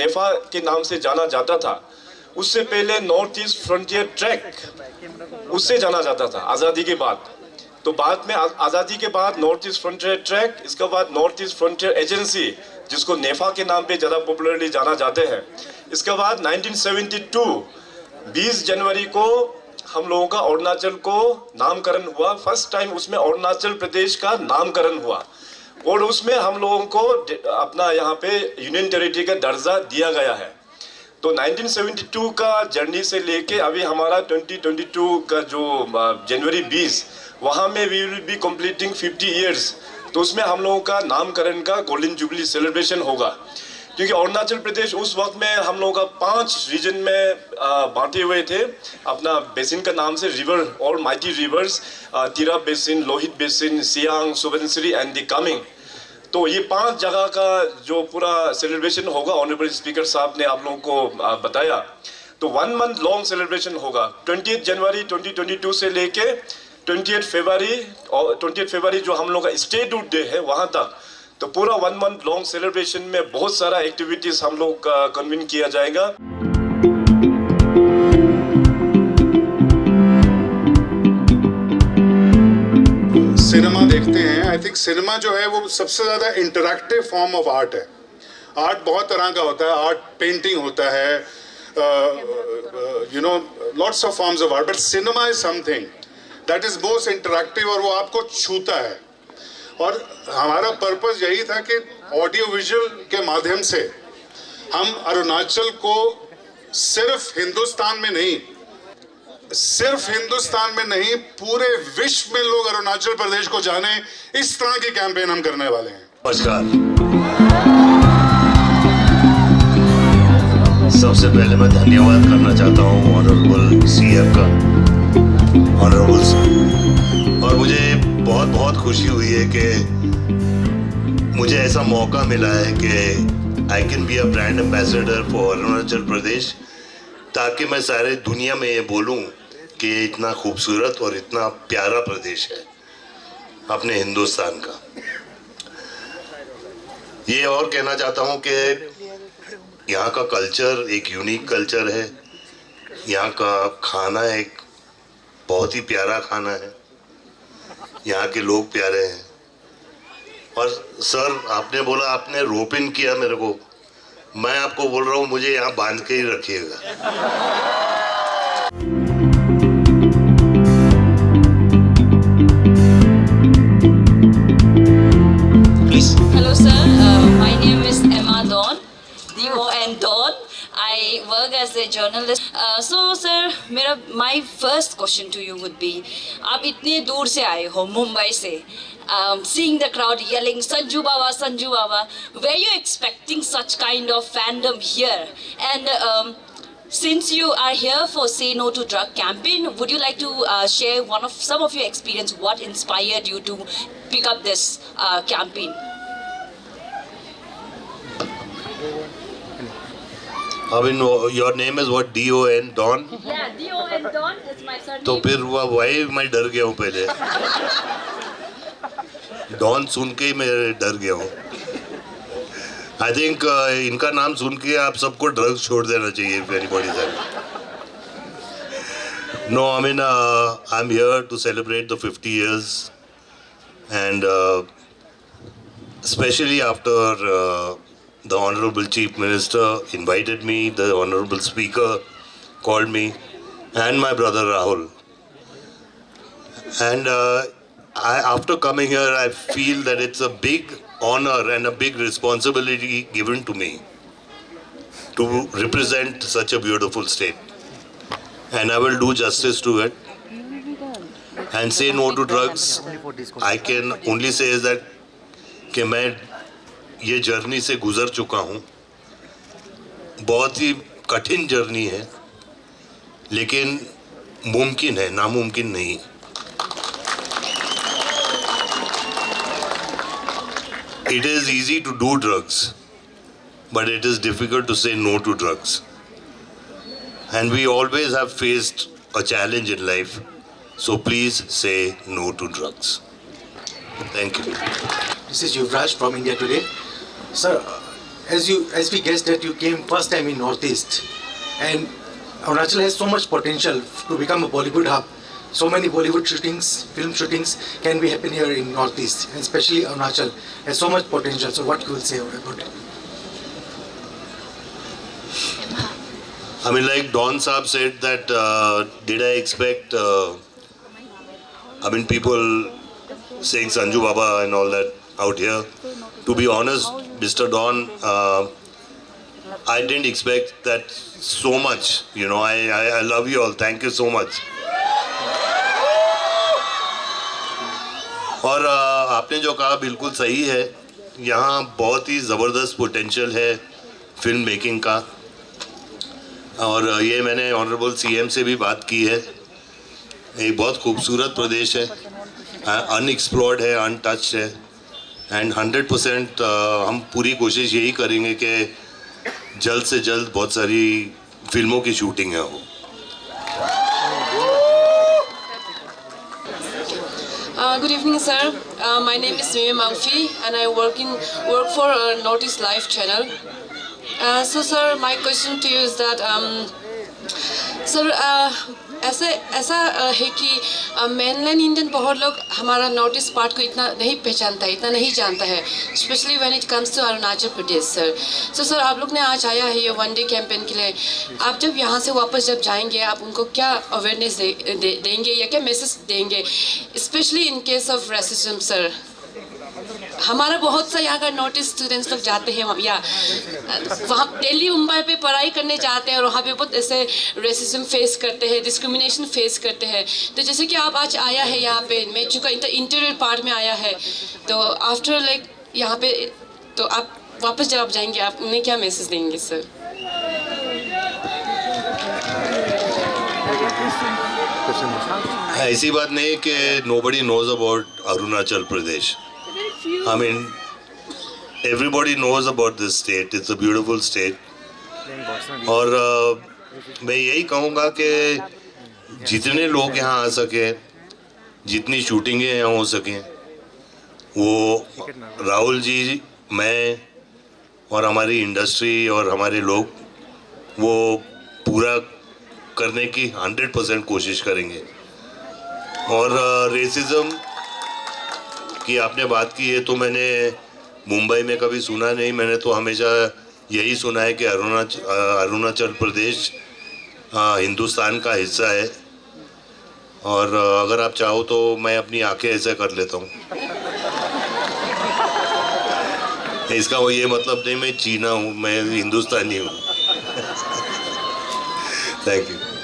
नेफा के नाम से जाना जाता था, उससे पहले नॉर्थ ईस्ट फ्रंटियर ट्रैक उससे जाना जाता था आज़ादी के बाद। तो बाद में आज़ादी के बाद नॉर्थ ईस्ट फ्रंटियर ट्रैक, इसके बाद नॉर्थ ईस्ट फ्रंटियर एजेंसी जिसको नेफा के नाम पे ज़्यादा पॉपुलरली जाना जाते हैं। इसके बाद 1972 20 जनवरी को हम लोगों का अरुणाचल को नामकरण हुआ। फर्स्ट टाइम उसमें अरुणाचल प्रदेश का नामकरण हुआ और उसमें हम लोगों को अपना यहाँ पे यूनियन टेरिटरी का दर्जा दिया गया है। तो 1972 का जर्नी से लेके अभी हमारा 2022 का जो जनवरी 20 वहाँ में we will be completing 50 years. तो उसमें हम लोगों का नामकरण का गोल्डन जुबली सेलिब्रेशन होगा, क्योंकि अरुणाचल प्रदेश उस वक्त में हम लोगों का 5 रीजन में बांटे हुए थे। अपना बेसिन का नाम से रिवर और mighty reverse, Tirap basin, Lohit basin, Siang, Subansiri and the coming. तो ये 5 जगह का जो पूरा सेलिब्रेशन होगा, ऑनरेबल स्पीकर साहब ने आप लोगों को बताया। तो 1 मंथ लॉन्ग सेलिब्रेशन होगा 20 जनवरी 2022 से लेके 20 फरवरी जो हम लोग का स्टेटहुड डे है वहाँ तक। तो पूरा 1 मंथ लॉन्ग सेलिब्रेशन में बहुत सारा एक्टिविटीज हम लोग का कन्वीन किया जाएगा। सिनेमा देखते हैं, आई थिंक सिनेमा जो है वो सबसे ज़्यादा इंटरैक्टिव फॉर्म ऑफ आर्ट है। आर्ट बहुत तरह का होता है, आर्ट पेंटिंग होता है, you know lots of forms of art, but cinema is something that is most interactive और वो आपको छूता है। और हमारा पर्पस यही था कि ऑडियो विजुअल के माध्यम से हम अरुणाचल को सिर्फ हिंदुस्तान में नहीं पूरे विश्व में लोग अरुणाचल प्रदेश को जाने, इस तरह की कैंपेन हम करने वाले हैं। नमस्कार। सबसे पहले मैं धन्यवाद करना चाहता हूँ ऑनरेबल सीएम का, और मुझे बहुत बहुत खुशी हुई है कि मुझे ऐसा मौका मिला है कि I can be a brand ambassador for Arunachal Pradesh, ताकि मैं सारे दुनिया में ये बोलूं कि इतना खूबसूरत और इतना प्यारा प्रदेश है अपने हिंदुस्तान का। ये और कहना चाहता हूं कि यहाँ का कल्चर एक यूनिक कल्चर है, यहाँ का खाना एक बहुत ही प्यारा खाना है, यहाँ के लोग प्यारे हैं। और सर आपने बोला आपने रोप इन किया मेरे को, मैं आपको बोल रहा हूँ मुझे यहाँ बांध के ही रखिएगा। Hello sir, my name is Emma Dawn, D-O-N Dawn. I work as a journalist. So sir, my first question to you would be, आप इतने दूर से आए हो मुंबई से, seeing the crowd yelling Sanju Baba, were you expecting such kind of fandom here? And since you are here for Say No to Drug campaign, would you like to share some of your experience? What inspired you to pick up this campaign? I mean, your name is what? D-O-N Dawn? Yeah, D-O-N Dawn is my surname. तो फिर वही मैं डर गया हूँ पहले। Don सुन के ही मैं डर गया हूँ। आई थिंक इनका नाम सुन के आप सबको ड्रग्स छोड़ देना चाहिए if anybody is having. No, I mean, I'm here to celebrate the 50 years, and especially after the Honorable Chief Minister invited me, the Honorable Speaker called me, and my brother Rahul. And after coming here, I feel that it's a big honor and a big responsibility given to me to represent such a beautiful state. And I will do justice to it. And Say No to Drugs, I can only say is that कि मैं ये journey से गुजर चुका हूँ। बहुत ही कठिन journey है, लेकिन मुमकिन है, नामुमकिन नहीं। It is easy to do drugs, but it is difficult to say no to drugs. And we always have faced a challenge in life, so please say no to drugs. Thank you. This is Yuvraj from India Today. Sir, as we guessed that you came first time in Northeast, and Arunachal has so much potential to become a Bollywood hub. So many Bollywood shootings, film shootings can be happening here in Northeast, and especially Arunachal has so much potential. So what you will say about it? I mean, like Don Saab said that, did I expect, people saying Sanju Baba and all that out here. To be honest, Mr. Don, I didn't expect that so much. You know, I love you all. Thank you so much. और आपने जो कहा बिल्कुल सही है. यहाँ बहुत ही ज़बरदस्त पोटेंशियल है फिल्म मेकिंग का. और ये मैंने ऑनरेबल सीएम से भी बात की है. एक बहुत खूबसूरत प्रदेश है, अनएक्सप्लोर्ड है, अनटच्ड है, एंड 100% हम पूरी कोशिश यही करेंगे कि जल्द से जल्द बहुत सारी फिल्मों की शूटिंग है वो. Good evening, sir. My name is Mimi Mangfi, and I work for Notice Live channel. So, sir, my question to you is that, sir, ऐसा है कि मेनलैंड इंडियन बहुत लोग हमारा नॉर्थ ईस्ट पार्ट को इतना नहीं पहचानता है, इतना नहीं जानता है, especially when it comes to Arunachal Pradesh, sir. Sir, आप लोग ने आज आया है ये वन डे कैंपेन के लिए. आप जब यहाँ से वापस जब जाएंगे, आप उनको क्या अवेयरनेस देंगे या क्या मैसेज देंगे, specially in case of racism, sir? हमारा बहुत सा यहाँ का नॉर्थ ईस्ट स्टूडेंट्स लोग जाते हैं या वहाँ दिल्ली मुंबई पे पढ़ाई करने जाते हैं और वहाँ पे बहुत ऐसे रेसिज्म फेस करते हैं, डिस्क्रिमिनेशन फेस करते हैं. तो जैसे कि आप आज आया है यहाँ पे, मैं चूँकि इंटीरियर पार्ट में आया है, तो आफ्टर लाइक यहाँ पे, तो आप वापस जब आप जाएंगे, आप उन्हें क्या मैसेज देंगे, सर? ऐसी बात नहीं कि nobody knows about Arunachal Pradesh. I mean, everybody knows about this state. It's a beautiful state. और मैं यही कहूँगा कि जितने लोग यहाँ आ सके, जितनी शूटिंगें यहाँ हो सकें, वो राहुल जी, मैं और हमारी इंडस्ट्री और हमारे लोग वो पूरा करने की 100% कोशिश करेंगे. और रेसिज्म की आपने बात की है, तो मैंने मुंबई में कभी सुना नहीं. मैंने तो हमेशा यही सुना है कि अरुणाचल प्रदेश हिंदुस्तान का हिस्सा है. और अगर आप चाहो तो मैं अपनी आंखें ऐसे कर लेता हूँ. इसका वो ये मतलब नहीं मैं चीना हूँ, मैं हिंदुस्तानी हूँ. Thank you.